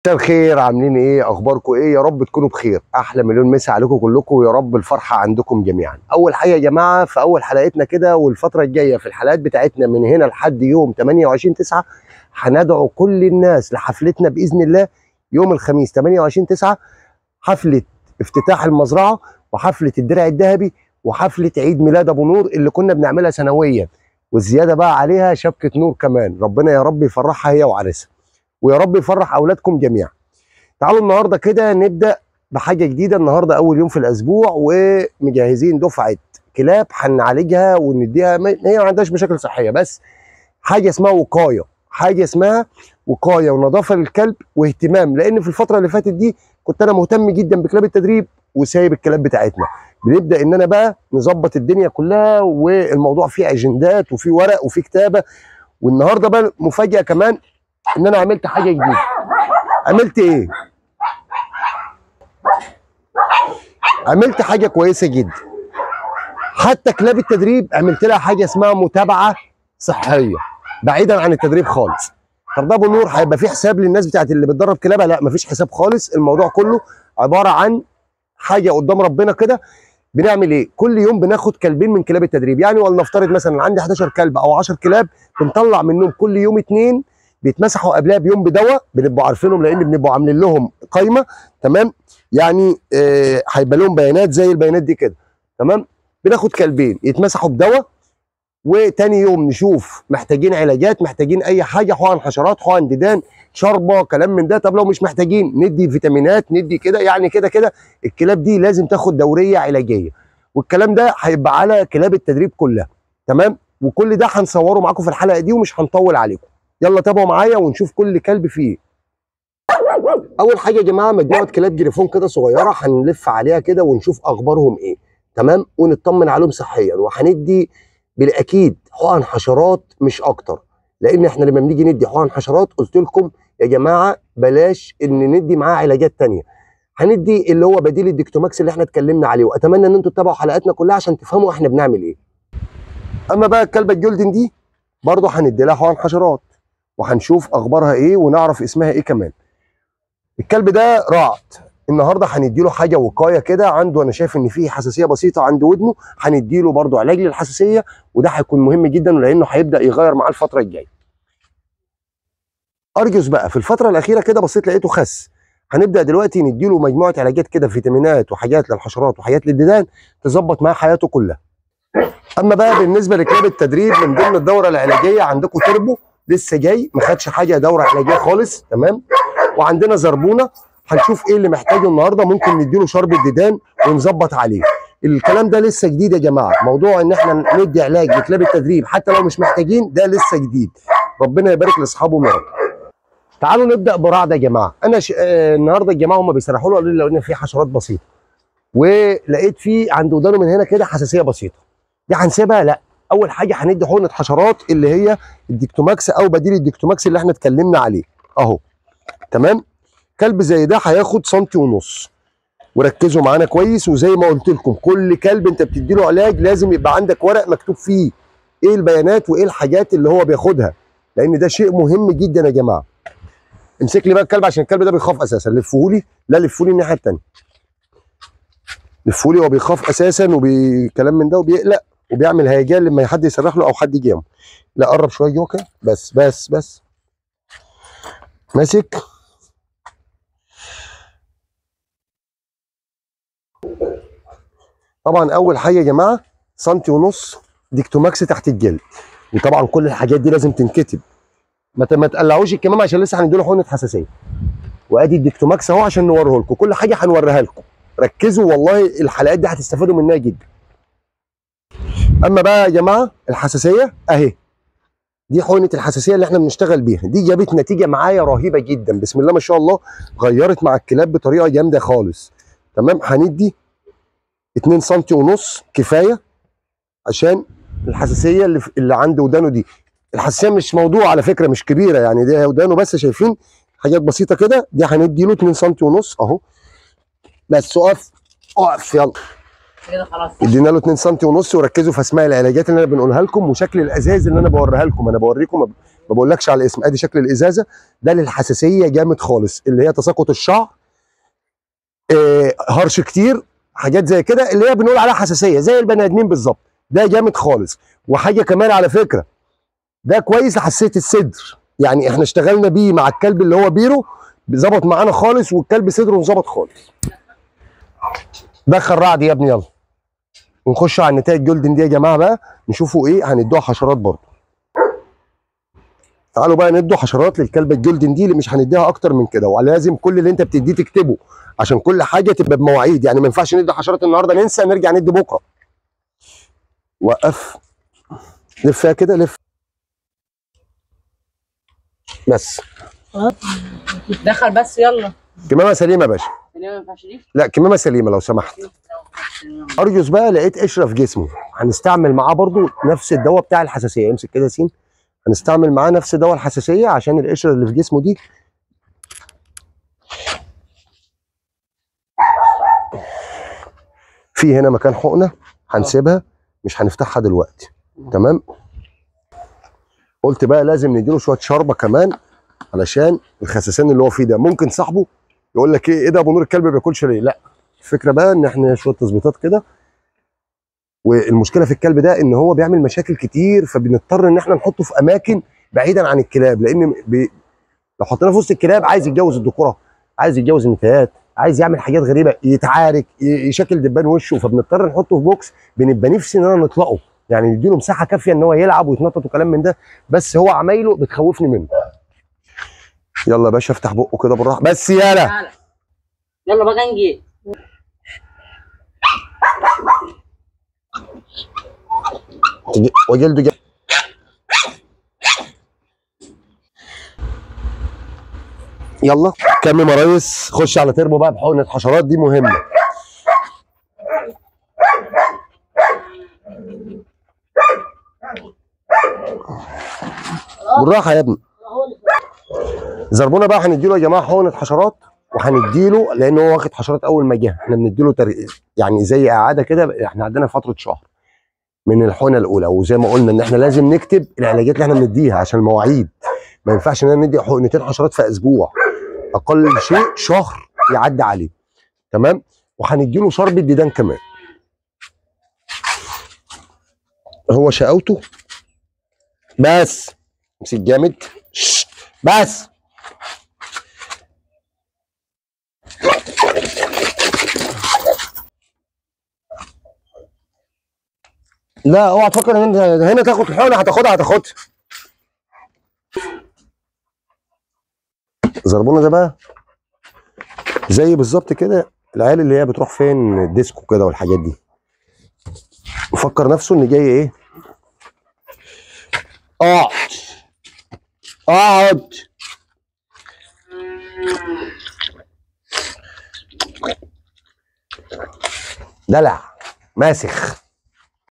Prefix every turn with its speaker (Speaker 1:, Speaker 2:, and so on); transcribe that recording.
Speaker 1: مساء الخير، عاملين ايه؟ اخباركم ايه؟ يا رب تكونوا بخير. احلى مليون مسا عليكم كلكم، ويا رب الفرحه عندكم جميعا. اول حاجه يا جماعه، في اول حلقتنا كده والفتره الجايه في الحلقات بتاعتنا من هنا لحد يوم 28/9 هندعو كل الناس لحفلتنا باذن الله يوم الخميس 28/9، حفله افتتاح المزرعه وحفله الدرع الذهبي وحفله عيد ميلاد ابو نور اللي كنا بنعملها سنويا، والزياده بقى عليها شبكه نور كمان. ربنا يا رب يفرحها هي وعريسها، ويا رب يفرح اولادكم جميعا. تعالوا النهارده كده نبدا بحاجه جديده. النهارده اول يوم في الاسبوع ومجهزين دفعه كلاب هنعالجها ونديها، هي ما عندهاش مشاكل صحيه، بس حاجه اسمها وقايه، حاجه اسمها وقايه ونظافه للكلب واهتمام. لان في الفتره اللي فاتت دي كنت انا مهتم جدا بكلاب التدريب وسايب الكلاب بتاعتنا. بنبدا ان انا بقى نظبط الدنيا كلها، والموضوع فيه اجندات وفيه ورق وفيه كتابه. والنهارده بقى مفاجاه كمان ان انا عملت حاجه جديده. عملت ايه؟ عملت حاجه كويسه جدا. حتى كلاب التدريب عملت لها حاجه اسمها متابعه صحيه بعيدا عن التدريب خالص. طب ده ابو نور هيبقى في حساب للناس بتاعت اللي بتدرب كلابها؟ لا، مفيش حساب خالص. الموضوع كله عباره عن حاجه قدام ربنا كده. بنعمل ايه؟ كل يوم بناخد كلبين من كلاب التدريب، يعني ولنفترض مثلا عندي 11 كلب او 10 كلاب، بنطلع منهم كل يوم 2 بيتمسحوا قبلها بيوم بدواء بنبقوا عارفينهم، لان بنبقوا عاملين لهم قايمه. تمام؟ يعني هيبقى لهم بيانات زي البيانات دي كده. تمام؟ بناخد كلبين يتمسحوا بدواء، وتاني يوم نشوف محتاجين علاجات، محتاجين اي حاجه، حقن حشرات، حقن ديدان، شربه، كلام من ده. طب لو مش محتاجين ندي فيتامينات، ندي كده. يعني كده كده الكلاب دي لازم تاخد دوريه علاجيه، والكلام ده هيبقى على كلاب التدريب كلها. تمام؟ وكل ده هنصوره معاكم في الحلقه دي ومش هنطول عليكم. يلا تابعوا معايا ونشوف كل كلب فيه. اول حاجه يا جماعه مجموعه كلاب جريفون كده صغيره، هنلف عليها كده ونشوف اخبارهم ايه. تمام؟ ونطمن عليهم صحيا. وهندي بالاكيد حقن حشرات مش اكتر، لان احنا لما بنيجي ندي حقن حشرات قلت لكم يا جماعه بلاش ان ندي معاه علاجات تانية. هندي اللي هو بديل الديكتوماكس اللي احنا اتكلمنا عليه، واتمنى ان انتم تتابعوا حلقاتنا كلها عشان تفهموا احنا بنعمل ايه. اما بقى الكلبه الجولدن دي برضه هندي لها حقن حشرات، وهنشوف اخبارها ايه ونعرف اسمها ايه كمان. الكلب ده رعد. النهارده هنديله حاجه وقايه كده عنده، انا شايف ان فيه حساسيه بسيطه عند ودنه، هنديله برضه علاج للحساسيه، وده هيكون مهم جدا لانه هيبدا يغير معاه الفتره الجايه. ارجوس بقى في الفتره الاخيره كده بصيت لقيته خس. هنبدا دلوقتي نديله مجموعه علاجات كده، فيتامينات وحاجات للحشرات وحاجات للديدان تظبط معاه حياته كلها. اما بقى بالنسبه لكلاب التدريب، من ضمن الدوره العلاجيه عندكم تربو لسه جاي، ما خدش حاجه دوره علاجيه خالص. تمام؟ وعندنا زربونه هنشوف ايه اللي محتاجه النهارده، ممكن نديله شرب الديدان ونظبط عليه. الكلام ده لسه جديد يا جماعه، موضوع ان احنا ندي علاج لكلاب التدريب حتى لو مش محتاجين ده لسه جديد. ربنا يبارك لاصحابه يا رب. تعالوا نبدا برعد يا جماعه. انا النهارده الجماعه هم بيسرحوا له قالوا لي لو ان في حشرات بسيطه، ولقيت في عند ودانه من هنا كده حساسيه بسيطه. دي هنسيبها؟ لا. اول حاجه هندي حقنه حشرات اللي هي الديكتوماكس او بديل الديكتوماكس اللي احنا اتكلمنا عليه اهو. تمام؟ كلب زي ده هياخد 1.5 سم. وركزوا معانا كويس، وزي ما قلت لكم كل كلب انت بتدي له علاج لازم يبقى عندك ورق مكتوب فيه ايه البيانات وايه الحاجات اللي هو بياخدها، لان ده شيء مهم جدا يا جماعه. امسك لي بقى الكلب عشان الكلب ده بيخاف اساسا. لفهولي، لا لفهولي الناحيه الثانيه. لفهولي، هو بيخاف اساسا وبكلام من ده وبيقلق وبيعمل هيجان لما حد يسرح له او حد يجي جنبه. لا قرب شويه جوه كده، بس بس بس. ماسك. طبعا اول حاجه يا جماعه 1.5 سم ديكتوماكس تحت الجلد، وطبعا كل الحاجات دي لازم تنكتب. ما تقلعوش الكمام عشان لسه هنديله حقنه حساسيه. وادي الديكتوماكس اهو عشان نوريه لكم، كل حاجه هنوريها لكم. ركزوا والله الحلقات دي هتستفادوا منها جدا. اما بقى يا جماعه الحساسيه اهي، دي حقنه الحساسيه اللي احنا بنشتغل بيها. دي جابت نتيجه معايا رهيبه جدا، بسم الله ما شاء الله، غيرت مع الكلاب بطريقه جامده خالص. تمام؟ هندي 2.5 سم كفايه عشان الحساسيه اللي عند ودانه دي. الحساسيه مش موضوع على فكره، مش كبيره يعني، دي ودانه بس شايفين حاجات بسيطه كده. دي هندي له 2.5 سم اهو. بس اقف اقف يلا
Speaker 2: كده خلاص.
Speaker 1: ادينا له 2.5 سم. وركزوا في اسماء العلاجات اللي انا بنقولها لكم وشكل الازاز اللي انا بوريها لكم. انا بوريكم ما بقولكش على الاسم. ادي شكل الازازه، ده للحساسيه جامد خالص، اللي هي تساقط الشعر، هرش كتير، حاجات زي كده اللي هي بنقول عليها حساسيه زي البني ادمين بالظبط. ده جامد خالص. وحاجه كمان على فكره، ده كويس لحساسيه الصدر، يعني احنا اشتغلنا بيه مع الكلب اللي هو بيرو، ظبط معانا خالص، والكلب صدره ظبط خالص. دخل رعد يا ابني يلا. ونخش على النتائج جولدن دي يا جماعه بقى، نشوفوا ايه. هندوها حشرات برضه. تعالوا بقى ندوا حشرات للكلبه الجولدن دي، اللي مش هنديها اكتر من كده، ولازم كل اللي انت بتديه تكتبه عشان كل حاجه تبقى بمواعيد. يعني ما ينفعش ندي حشرات النهارده ننسى نرجع ندي بكره. وقف، لف فيها كده، لف بس.
Speaker 2: دخل بس يلا.
Speaker 1: كمامه سليمه يا باشا.
Speaker 2: سليمه ما ينفعش دي؟
Speaker 1: لا كمامه سليمه لو سمحت. ارجوس بقى لقيت قشره في جسمه، هنستعمل معاه برضو نفس الدواء بتاع الحساسيه. امسك كده يا سين. هنستعمل معاه نفس دواء الحساسيه عشان القشره اللي في جسمه دي. في هنا مكان حقنه هنسيبها، مش هنفتحها دلوقتي. تمام. قلت بقى لازم نديله شويه شوربه كمان علشان الخسسان اللي هو فيه ده. ممكن صاحبه يقول لك ايه ده ابو نور الكلب ما بياكلش ليه؟ لا، الفكره بقى ان احنا شويه تظبيطات كده. والمشكله في الكلب ده ان هو بيعمل مشاكل كتير، فبنضطر ان احنا نحطه في اماكن بعيدا عن الكلاب، لان لو حطيناه في وسط الكلاب عايز يتجوز الذكوره، عايز يتجوز النتايات، عايز يعمل حاجات غريبه، يتعارك، يشكل دبان وشه، فبنضطر نحطه في بوكس. بنبقى نفسي ان انا نطلقه، يعني نديله مساحه كافيه ان هو يلعب ويتنطط وكلام من ده، بس هو عمايله بتخوفني منه. يلا يا باشا افتح بقه كده بالراحه بس. يلا
Speaker 2: يلا بقى نجي.
Speaker 1: وجلده يلا كمل يا ريس. خش على تربو بقى بحقنه حشرات دي مهمه. بالراحه يا ابني. زربونه بقى هنديله يا جماعه حقنه حشرات، وهنديله لان هو واخد حشرات اول ما جه، احنا بنديله يعني زي اعاده كده. احنا عندنا فتره شهر من الحقنه الاولى، وزي ما قلنا ان احنا لازم نكتب العلاجات اللي احنا بنديها عشان المواعيد. ما ينفعش ان انا ندي حقنتين حشرات في اسبوع، اقل شيء شهر يعدي عليه. تمام. وهنديله شرب الديدان كمان. هو شقاوته بس. امسك جامد بس. لا اوعى تفكر ان انت هنا تاخد الحقنه هتاخدها. زربونه ده بقى زي بالظبط كده العيال اللي هي بتروح فين الديسكو كده والحاجات دي، مفكر نفسه ان جاي ايه. اقعد دلع ماسخ.